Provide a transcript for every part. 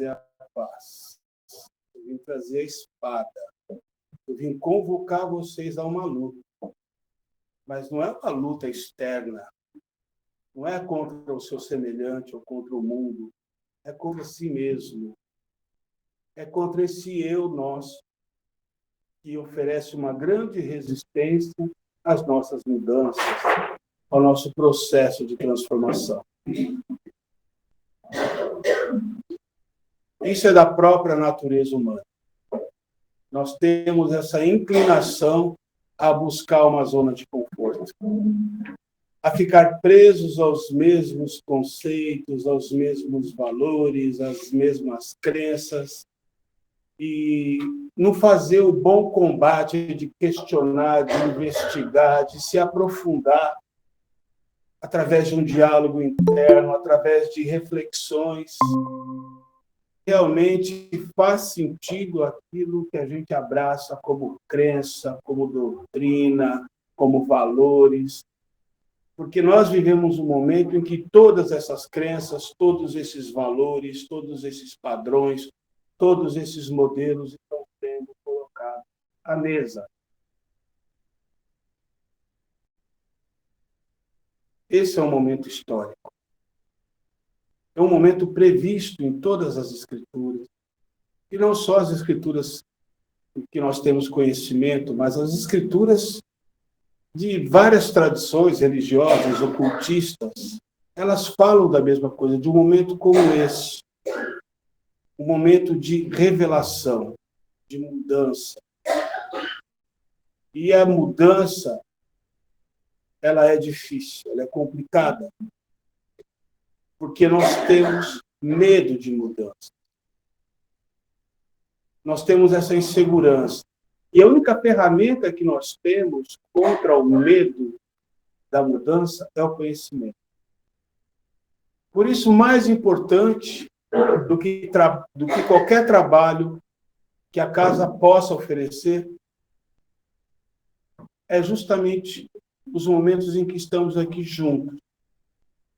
trazer a paz. Eu vim trazer a espada. Eu vim convocar vocês a uma luta. Mas não é uma luta externa. Não é contra o seu semelhante ou contra o mundo. É contra si mesmo. É contra esse eu nosso, que oferece uma grande resistência às nossas mudanças, ao nosso processo de transformação. Isso é da própria natureza humana. Nós temos essa inclinação a buscar uma zona de conforto, a ficar presos aos mesmos conceitos, aos mesmos valores, às mesmas crenças, e não fazer o bom combate de questionar, de investigar, de se aprofundar através de um diálogo interno, através de reflexões. Realmente faz sentido aquilo que a gente abraça como crença, como doutrina, como valores, porque nós vivemos um momento em que todas essas crenças, todos esses valores, todos esses padrões, todos esses modelos estão sendo colocados à mesa. Esse é um momento histórico. É um momento previsto em todas as escrituras. E não só as escrituras que nós temos conhecimento, mas as escrituras de várias tradições religiosas, ocultistas, elas falam da mesma coisa, de um momento como esse. Um momento de revelação, de mudança. E a mudança, ela é difícil, ela é complicada, porque nós temos medo de mudança. Nós temos essa insegurança. E a única ferramenta que nós temos contra o medo da mudança é o conhecimento. Por isso, mais importante do que qualquer trabalho que a casa possa oferecer é justamente os momentos em que estamos aqui juntos,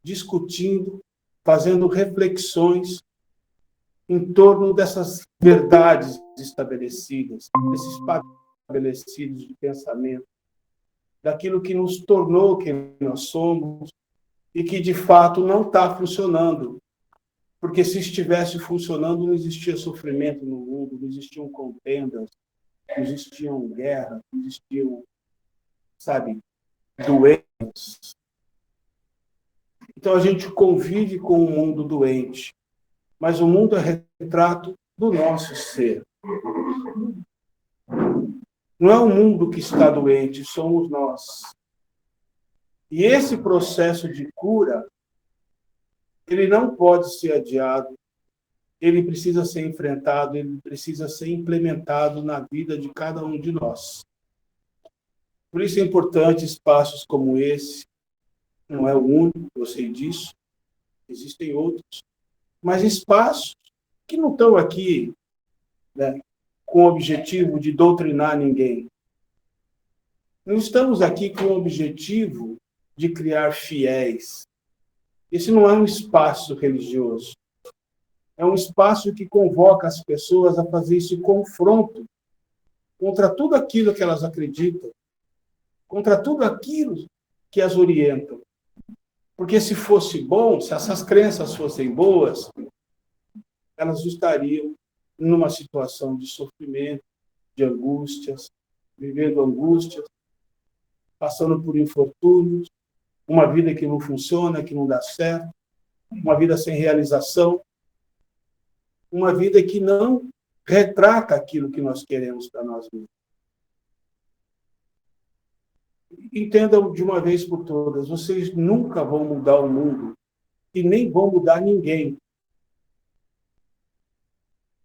discutindo, fazendo reflexões em torno dessas verdades estabelecidas, desses padrões estabelecidos de pensamento, daquilo que nos tornou quem nós somos e que, de fato, não está funcionando. Porque se estivesse funcionando, não existia sofrimento no mundo, não existiam contendas, não existiam guerras, não existiam, doenças. Então, a gente convive com um mundo doente, mas o mundo é retrato do nosso ser. Não é o mundo que está doente, somos nós. E esse processo de cura, ele não pode ser adiado, ele precisa ser enfrentado, ele precisa ser implementado na vida de cada um de nós. Por isso é importante espaços como esse, não é o único, eu sei disso, existem outros, mas espaços que não estão aqui, né, com o objetivo de doutrinar ninguém. Não estamos aqui com o objetivo de criar fiéis. Esse não é um espaço religioso. É um espaço que convoca as pessoas a fazer esse confronto contra tudo aquilo que elas acreditam, contra tudo aquilo que as orientam. Porque se fosse bom, se essas crenças fossem boas, elas estariam numa situação de sofrimento, de angústias, vivendo angústias, passando por infortúnios, uma vida que não funciona, que não dá certo, uma vida sem realização, uma vida que não retrata aquilo que nós queremos para nós mesmos. Entendam de uma vez por todas, vocês nunca vão mudar o mundo e nem vão mudar ninguém.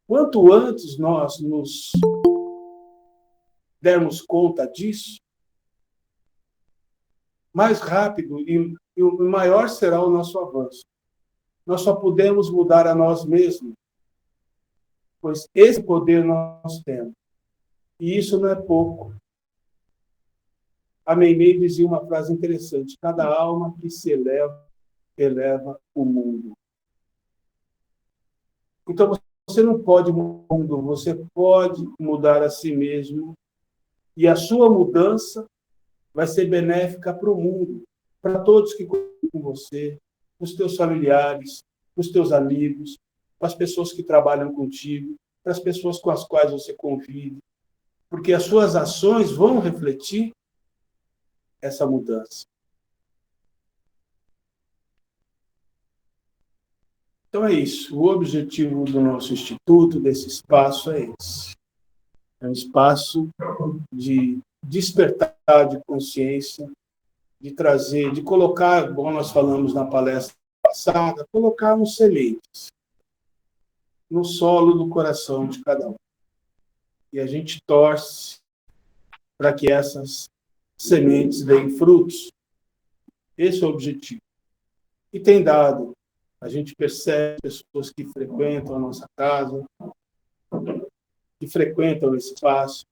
Quanto antes nós nos dermos conta disso, mais rápido e maior será o nosso avanço. Nós só podemos mudar a nós mesmos, pois esse poder nós temos. E isso não é pouco. A Meimei dizia uma frase interessante: cada alma que se eleva, eleva o mundo. Então, Você não pode mudar o mundo, você pode mudar a si mesmo. E a sua mudança vai ser benéfica para o mundo, para todos que convivem com você, para os teus familiares, para os teus amigos, para as pessoas que trabalham contigo, para as pessoas com as quais você convive. Porque as suas ações vão refletir essa mudança. Então é isso. O objetivo do nosso instituto, desse espaço, é esse. É um espaço de despertar de consciência, de trazer, de colocar, como nós falamos na palestra passada, colocar uns sementes no solo do coração de cada um. E a gente torce para que essas sementes deem frutos. Esse é o objetivo. E tem dado. A gente percebe pessoas que frequentam a nossa casa, que frequentam esse espaço,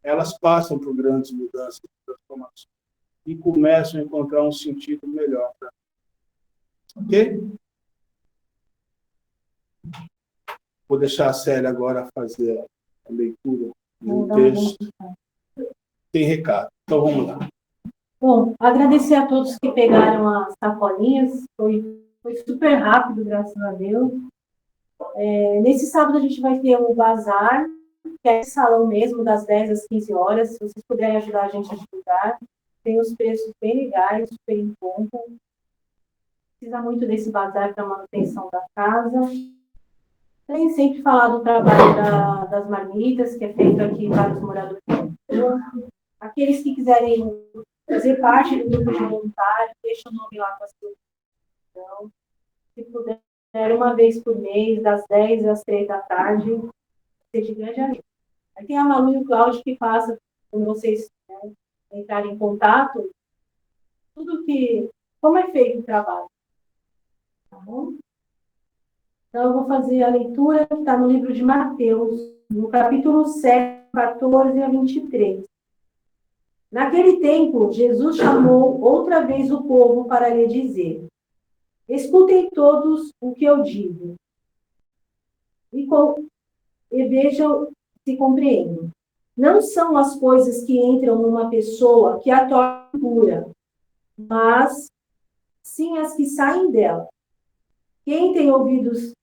elas passam por grandes mudanças, transformações, e começam a encontrar um sentido melhor. Ok? Vou deixar a Célia agora fazer a leitura do texto. Tem recado. Então, vamos lá. Bom, agradecer a todos que pegaram as sacolinhas. Foi super rápido, graças a Deus. Nesse sábado a gente vai ter um bazar, que é esse salão mesmo, das 10 às 15 horas. Se vocês puderem ajudar a gente a divulgar. Tem os preços bem legais, super em conta. Precisa muito desse bazar para manutenção da casa. Tem sempre falar do trabalho das marmitas, que é feito aqui para os moradores. Aqueles que quiserem fazer parte do grupo de voluntários, deixa o nome lá com a sua inscrição. Se puder, uma vez por mês, das 10 às 3 da tarde, seja de grande ajuda. Aí tem a Malu e o Cláudio que passa, quando vocês entrarem em contato, como é feito o trabalho. Tá bom? Então, eu vou fazer a leitura que está no livro de Mateus, no capítulo 7, 14 a 23. Naquele tempo, Jesus chamou outra vez o povo para lhe dizer: escutem todos o que eu digo, e vejam se compreendem. Não são as coisas que entram numa pessoa que a tornam pura, mas sim as que saem dela. Quem tem ouvidos,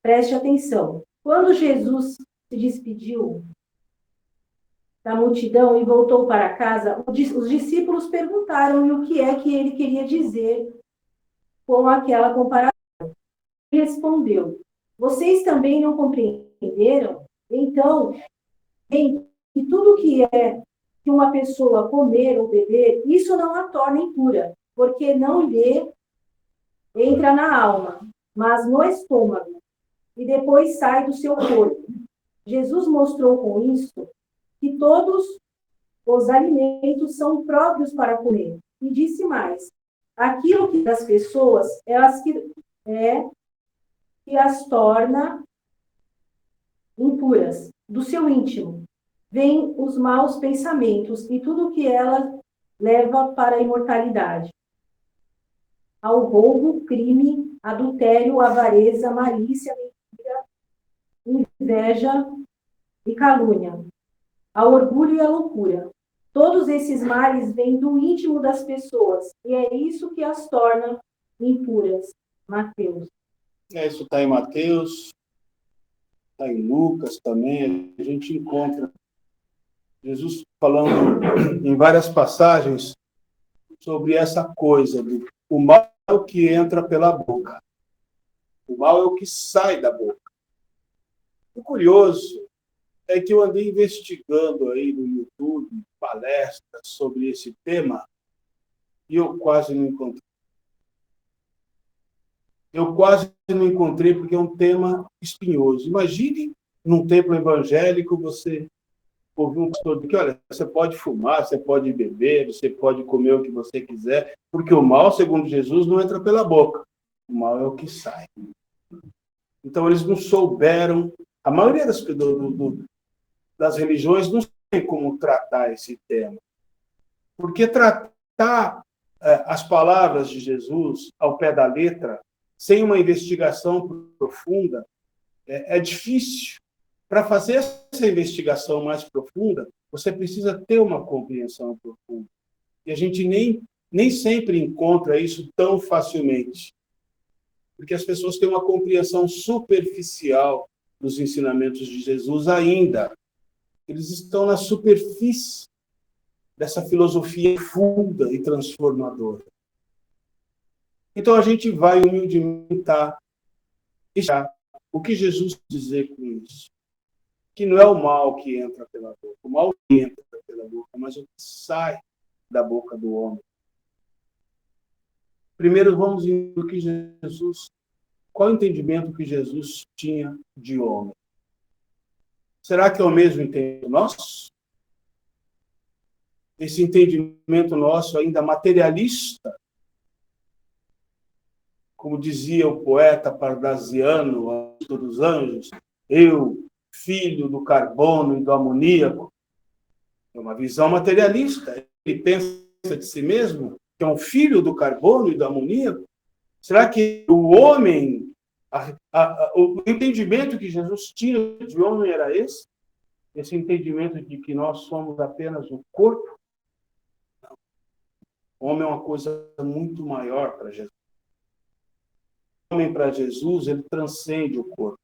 preste atenção. Quando Jesus se despediu da multidão e voltou para casa, os discípulos perguntaram-lhe o que é que ele queria dizer com aquela comparação. Ele respondeu: vocês também não compreenderam? Então, que tudo que é que uma pessoa comer ou beber, isso não a torna impura, porque não lhe entra na alma, mas no estômago, e depois sai do seu corpo. Jesus mostrou com isso que todos os alimentos são próprios para comer. E disse mais: aquilo que das pessoas que as torna impuras. Do seu íntimo vêm os maus pensamentos e tudo que ela leva para a imortalidade. Ao roubo, crime, adultério, avareza, malícia, mentira, inveja e calúnia, ao orgulho e à loucura. Todos esses males vêm do íntimo das pessoas, e é isso que as torna impuras. Mateus. Isso está em Mateus, está em Lucas também. A gente encontra Jesus falando em várias passagens sobre essa coisa do o mal é o que entra pela boca. O mal é o que sai da boca. O curioso é que eu andei investigando aí no YouTube palestras sobre esse tema e eu quase não encontrei. Porque é um tema espinhoso. Imagine num templo evangélico você ouvir um pastor dizer que, olha, você pode fumar, você pode beber, você pode comer o que você quiser, porque o mal, segundo Jesus, não entra pela boca. O mal é o que sai. Então, eles não souberam, a maioria das religiões não sabe como tratar esse tema. Porque tratar as palavras de Jesus ao pé da letra, sem uma investigação profunda, é difícil. Para fazer essa investigação mais profunda, você precisa ter uma compreensão profunda. E a gente nem sempre encontra isso tão facilmente. Porque as pessoas têm uma compreensão superficial dos ensinamentos de Jesus ainda. Eles estão na superfície dessa filosofia profunda e transformadora. Então a gente vai humildemente tentar o que Jesus quis dizer com isso. Que não é o mal que entra pela boca, o mal que entra pela boca, mas o que sai da boca do homem. Primeiro vamos ver o que Jesus, qual o entendimento que Jesus tinha de homem. Será que é o mesmo entendimento nosso? Esse entendimento nosso ainda materialista, como dizia o poeta parnasiano, dos anjos, eu, filho do carbono e do amoníaco, é uma visão materialista. Ele pensa de si mesmo que é um filho do carbono e do amoníaco. Será que o homem, o entendimento que Jesus tinha de homem era esse? Esse entendimento de que nós somos apenas o corpo? Não. O homem é uma coisa muito maior para Jesus. O homem para Jesus, ele transcende o corpo.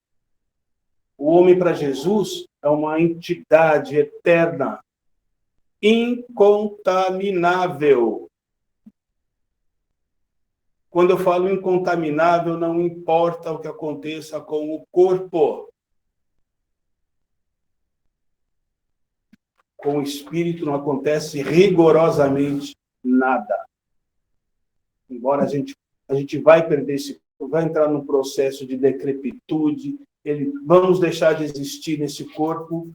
O homem para Jesus é uma entidade eterna, incontaminável. Quando eu falo incontaminável, não importa o que aconteça com o corpo. Com o espírito não acontece rigorosamente nada. Embora a gente vai perder esse, vai entrar num processo de decrepitude, vamos deixar de existir nesse corpo,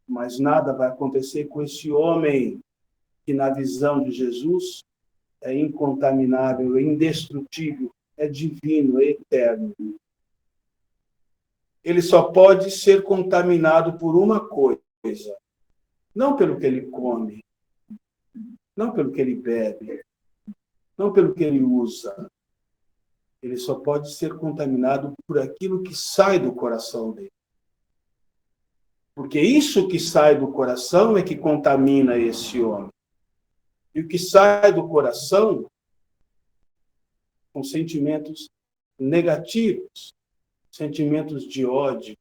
mas nada vai acontecer com esse homem que, na visão de Jesus, é incontaminável, é indestrutível, é divino, é eterno. Ele só pode ser contaminado por uma coisa, não pelo que ele come, não pelo que ele bebe, não pelo que ele usa. Ele só pode ser contaminado por aquilo que sai do coração dele. Porque isso que sai do coração é que contamina esse homem. E o que sai do coração são sentimentos negativos, sentimentos de ódio,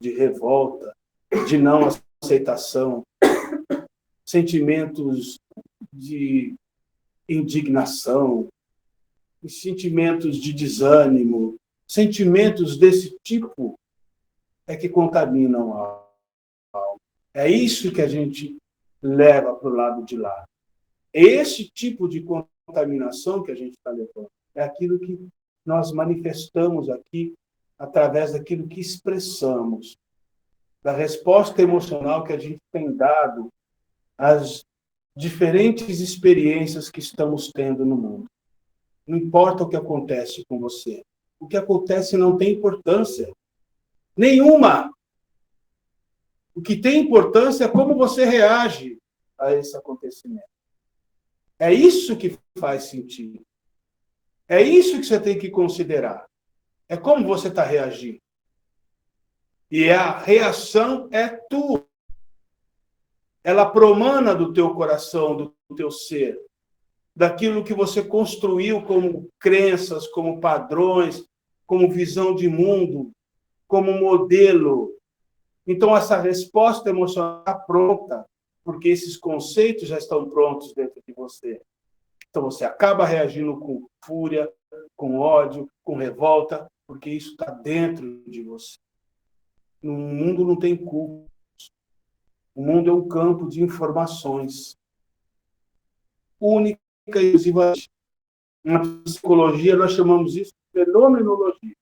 de revolta, de não aceitação, sentimentos de indignação, sentimentos de desânimo, sentimentos desse tipo é que contaminam a alma. É isso que a gente leva para o lado de lá. Esse tipo de contaminação que a gente está levando é aquilo que nós manifestamos aqui através daquilo que expressamos, da resposta emocional que a gente tem dado às diferentes experiências que estamos tendo no mundo. Não importa o que acontece com você. O que acontece não tem importância nenhuma. O que tem importância é como você reage a esse acontecimento. É isso que faz sentido. É isso que você tem que considerar. É como você está reagindo. E a reação é tua. Ela promana do teu coração, do teu ser, daquilo que você construiu como crenças, como padrões, como visão de mundo, como modelo. Então, essa resposta emocional está pronta, porque esses conceitos já estão prontos dentro de você. Então, você acaba reagindo com fúria, com ódio, com revolta, porque isso está dentro de você. No mundo não tem culpa. O mundo é um campo de informações. Única e exclusivamente. Na psicologia, nós chamamos isso de fenomenologia.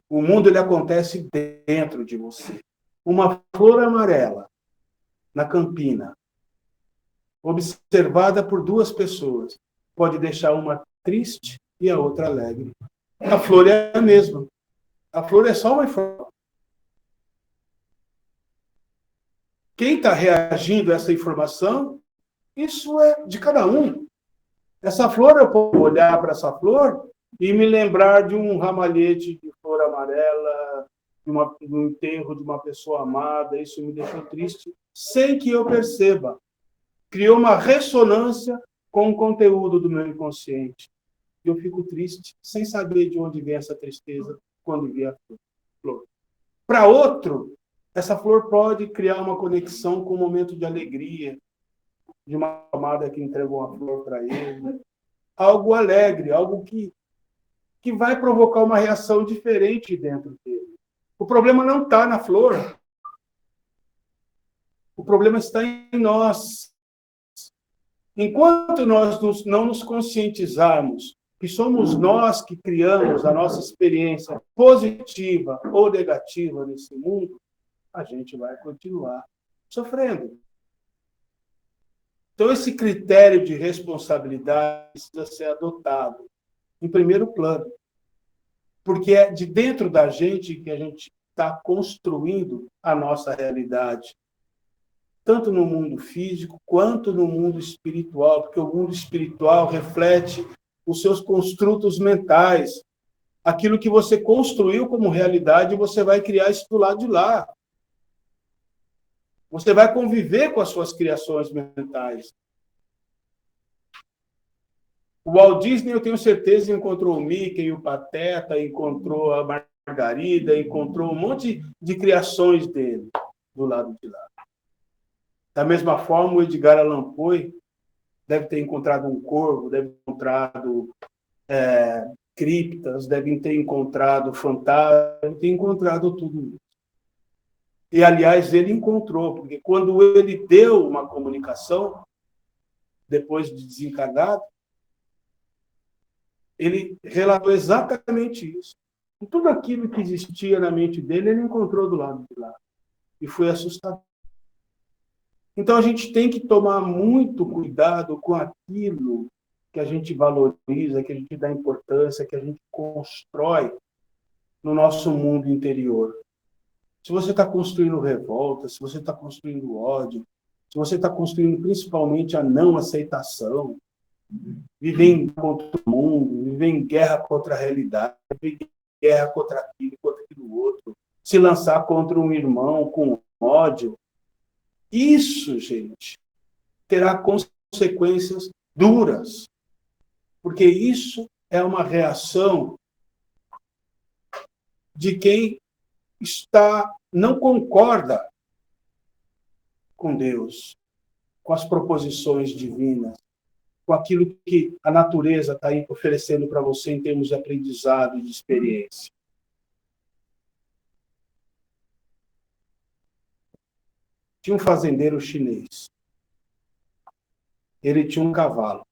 O mundo ele acontece dentro de você. Uma flor amarela na campina, observada por duas pessoas, pode deixar uma triste e a outra alegre. A flor é a mesma. A flor é só uma informação. Quem está reagindo a essa informação, isso é de cada um. Essa flor, eu posso olhar para essa flor e me lembrar de um ramalhete de flor amarela, do enterro de uma pessoa amada. Isso me deixou triste, sem que eu perceba. Criou uma ressonância com o conteúdo do meu inconsciente. E eu fico triste, sem saber de onde vem essa tristeza quando vi a flor. Para outro, essa flor pode criar uma conexão com um momento de alegria, de uma amada que entregou uma flor para ele. Algo alegre, algo que vai provocar uma reação diferente dentro dele. O problema não está na flor. O problema está em nós. Enquanto nós não nos conscientizarmos que somos nós que criamos a nossa experiência positiva ou negativa nesse mundo, a gente vai continuar sofrendo. Então, esse critério de responsabilidade precisa ser adotado em primeiro plano, porque é de dentro da gente que a gente está construindo a nossa realidade, tanto no mundo físico quanto no mundo espiritual, porque o mundo espiritual reflete os seus construtos mentais, aquilo que você construiu como realidade, você vai criar isso do lado de lá. Você vai conviver com as suas criações mentais. O Walt Disney, eu tenho certeza, encontrou o Mickey, o Pateta, encontrou a Margarida, encontrou um monte de criações dele do lado de lá. Da mesma forma, o Edgar Allan Poe deve ter encontrado um corvo, deve ter encontrado criptas, deve ter encontrado fantasmas, deve ter encontrado tudo isso. E, aliás, ele encontrou, porque quando ele deu uma comunicação, depois de desencarnado, ele relatou exatamente isso. E tudo aquilo que existia na mente dele, ele encontrou do lado de lá. E foi assustador. Então, a gente tem que tomar muito cuidado com aquilo que a gente valoriza, que a gente dá importância, que a gente constrói no nosso mundo interior. Se você está construindo revolta, se você está construindo ódio, se você está construindo principalmente a não aceitação, viver em contra o mundo, viver em guerra contra a realidade, viver em guerra contra aquilo outro, se lançar contra um irmão com ódio, isso, gente, terá consequências duras, porque isso é uma reação de quem não concorda com Deus, com as proposições divinas, com aquilo que a natureza está aí oferecendo para você em termos de aprendizado e de experiência. Tinha um fazendeiro chinês. Ele tinha um cavalo.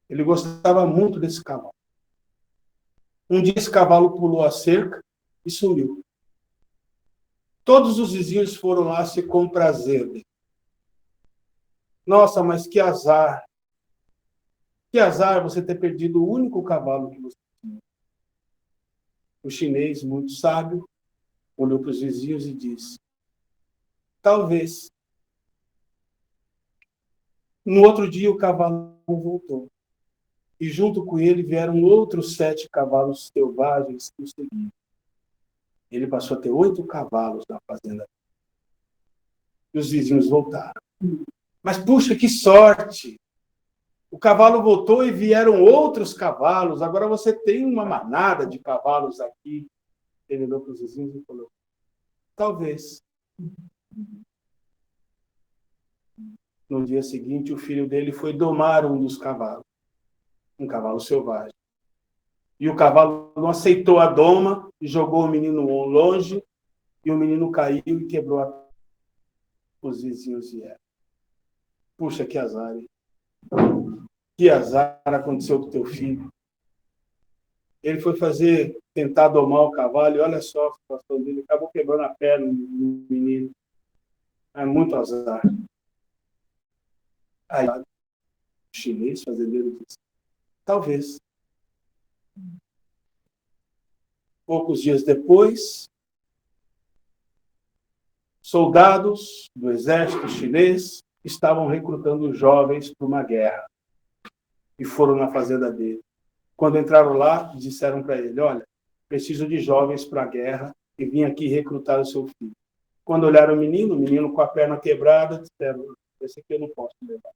Ele gostava muito desse cavalo. Um dia esse cavalo pulou a cerca e sumiu. Todos os vizinhos foram lá se comprazer dele. Nossa, mas que azar! Que azar você ter perdido o único cavalo que você tinha. O chinês, muito sábio, olhou para os vizinhos e disse: talvez. No outro dia, o cavalo voltou. E junto com ele vieram outros 7 cavalos selvagens que o seguiam. Ele passou a ter 8 cavalos na fazenda. E os vizinhos voltaram. Mas, puxa, que sorte! O cavalo voltou e vieram outros cavalos. Agora você tem uma manada de cavalos aqui. Ele olhou para os vizinhos e falou: talvez. No dia seguinte, o filho dele foi domar um dos cavalos. Um cavalo selvagem. E o cavalo não aceitou a doma e jogou o menino longe. E o menino caiu e quebrou a... Os vizinhos vieram. Puxa, que azar, hein? Que azar aconteceu com o teu filho. Ele foi tentar domar o cavalo, e olha só a situação dele, acabou quebrando a perna do menino. É muito azar. Aí, o chinês fazendeiro disse: talvez. Poucos dias depois, soldados do exército chinês estavam recrutando jovens para uma guerra. E foram na fazenda dele. Quando entraram lá, disseram para ele, olha, preciso de jovens para a guerra e vim aqui recrutar o seu filho. Quando olharam o menino com a perna quebrada, disseram, esse aqui eu não posso levar.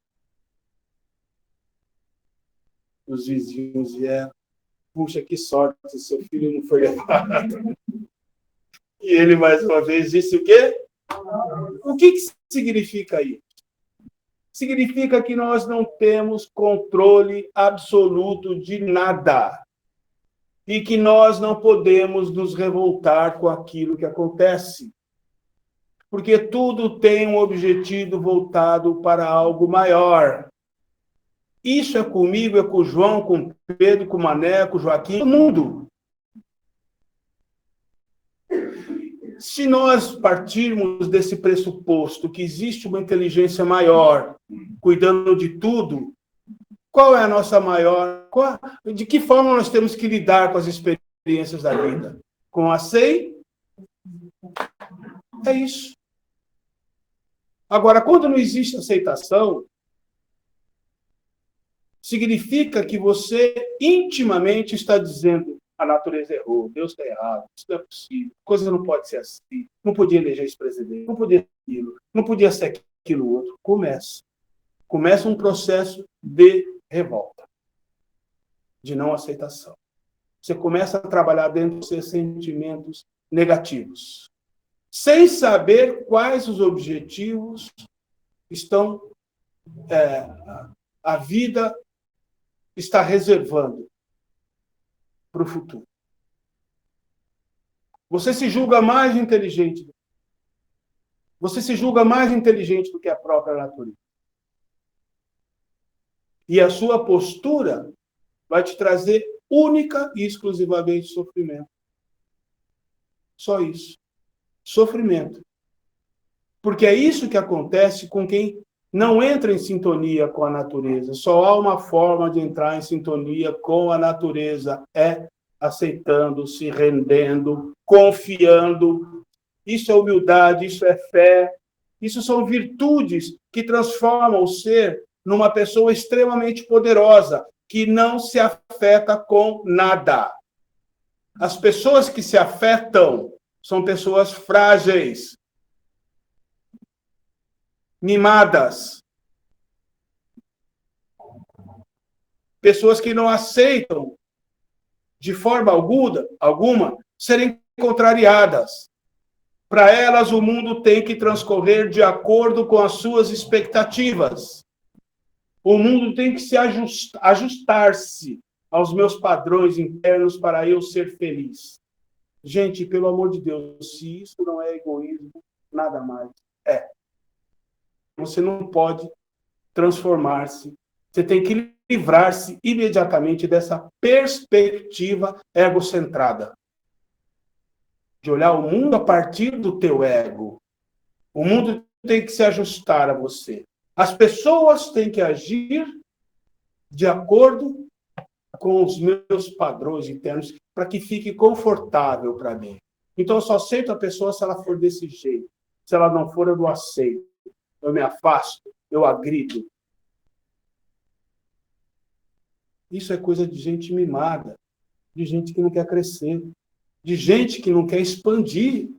Os vizinhos vieram, puxa, que sorte, seu filho não foi levado. E ele, mais uma vez, disse o quê? O que significa isso? Significa que nós não temos controle absoluto de nada. E que nós não podemos nos revoltar com aquilo que acontece. Porque tudo tem um objetivo voltado para algo maior. Isso é comigo, é com o João, com o Pedro, com o Mané, com o Joaquim, todo mundo. Se nós partirmos desse pressuposto que existe uma inteligência maior cuidando de tudo, qual é a nossa maior... De que forma nós temos que lidar com as experiências da vida? Com aceitação? É isso. Agora, quando não existe aceitação, significa que você intimamente está dizendo a natureza errou, Deus está errado, isso não é possível, a coisa não pode ser assim, não podia eleger esse presidente, não podia ser aquilo, não podia ser aquilo outro. Começa um processo de revolta, de não aceitação. Você começa a trabalhar dentro dos seus sentimentos negativos, sem saber quais os objetivos estão, a vida está reservando para o futuro. Você se julga mais inteligente. Você se julga mais inteligente do que a própria natureza. E a sua postura vai te trazer única e exclusivamente sofrimento. Só isso. Sofrimento. Porque é isso que acontece com quem não entra em sintonia com a natureza. Só há uma forma de entrar em sintonia com a natureza, é aceitando, se rendendo, confiando. Isso é humildade, isso é fé. Isso são virtudes que transformam o ser numa pessoa extremamente poderosa, que não se afeta com nada. As pessoas que se afetam são pessoas frágeis, mimadas, pessoas que não aceitam de forma alguma serem contrariadas. Para elas, o mundo tem que transcorrer de acordo com as suas expectativas. O mundo tem que se ajustar-se aos meus padrões internos para eu ser feliz. Gente, pelo amor de Deus, se isso não é egoísmo, nada mais é. Você não pode transformar-se. Você tem que livrar-se imediatamente dessa perspectiva egocentrada. De olhar o mundo a partir do teu ego. O mundo tem que se ajustar a você. As pessoas têm que agir de acordo com os meus padrões internos para que fique confortável para mim. Então, eu só aceito a pessoa se ela for desse jeito. Se ela não for, eu não aceito. Eu me afasto, eu agrido. Isso é coisa de gente mimada, de gente que não quer crescer, de gente que não quer expandir,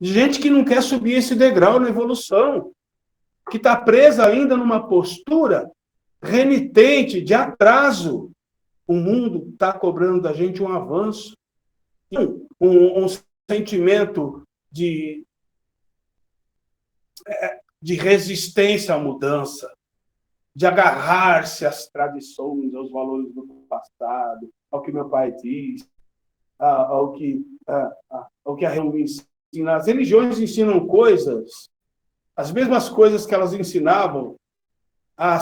de gente que não quer subir esse degrau na evolução, que está presa ainda numa postura renitente, de atraso. O mundo está cobrando da gente um avanço, um sentimento de resistência à mudança, de agarrar-se às tradições, aos valores do passado, ao que meu pai diz, ao que a religião ensina. As religiões ensinam coisas, as mesmas coisas que elas ensinavam há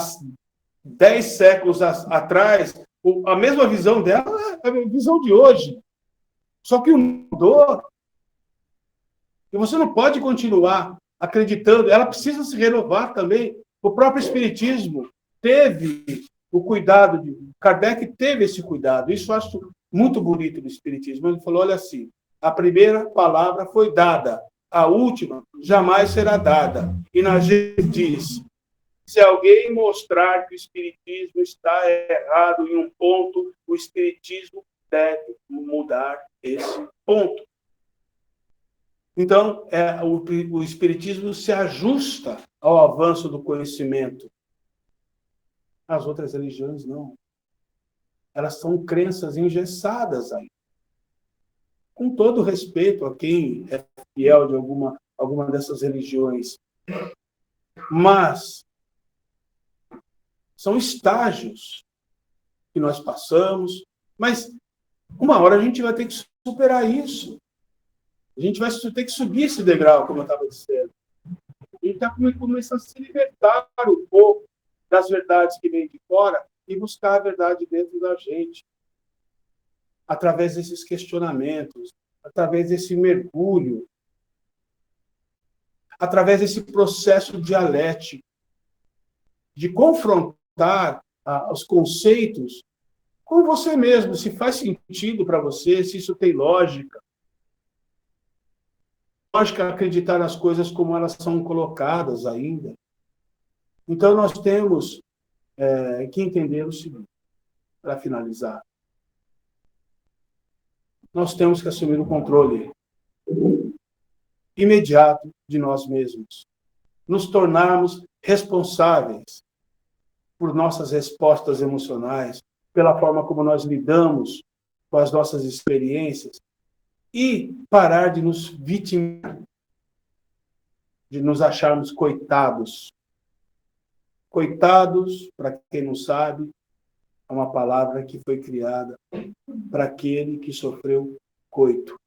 10 séculos atrás, a mesma visão dela é a visão de hoje. Só que mudou. E você não pode continuar acreditando, ela precisa se renovar também. O próprio Espiritismo teve o cuidado, Kardec teve esse cuidado. Isso eu acho muito bonito do Espiritismo. Ele falou, olha assim, a primeira palavra foi dada, a última jamais será dada. E na gente diz, Se alguém mostrar que o Espiritismo está errado em um ponto, o Espiritismo deve mudar esse ponto. Então, o Espiritismo se ajusta ao avanço do conhecimento. As outras religiões não. Elas são crenças engessadas aí. Com todo respeito a quem é fiel de alguma dessas religiões. Mas são estágios que nós passamos, mas uma hora a gente vai ter que superar isso. A gente vai ter que subir esse degrau, como eu estava dizendo. E está começando a se libertar um pouco das verdades que vêm de fora e buscar a verdade dentro da gente. Através desses questionamentos, através desse mergulho, através desse processo dialético, de confrontar os conceitos com você mesmo, se faz sentido para você, se isso tem lógica. Lógica acreditar nas coisas como elas são colocadas ainda. Então, nós temos que entender o seguinte, para finalizar. Nós temos que assumir o controle imediato de nós mesmos. Nos tornarmos responsáveis por nossas respostas emocionais, pela forma como nós lidamos com as nossas experiências e parar de nos vitimizar, de nos acharmos coitados. Coitados, para quem não sabe, é uma palavra que foi criada para aquele que sofreu coito.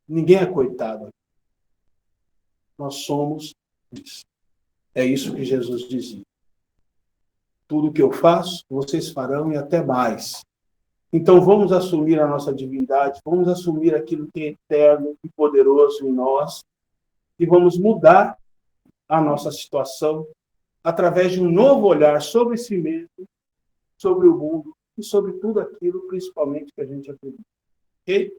Ninguém é coitado. Nós somos isso. É isso que Jesus dizia. Tudo que eu faço, vocês farão e até mais. Então vamos assumir a nossa divindade, vamos assumir aquilo que é eterno e poderoso em nós e vamos mudar a nossa situação através de um novo olhar sobre si mesmo, sobre o mundo e sobre tudo aquilo, principalmente, que a gente acredita. Ok?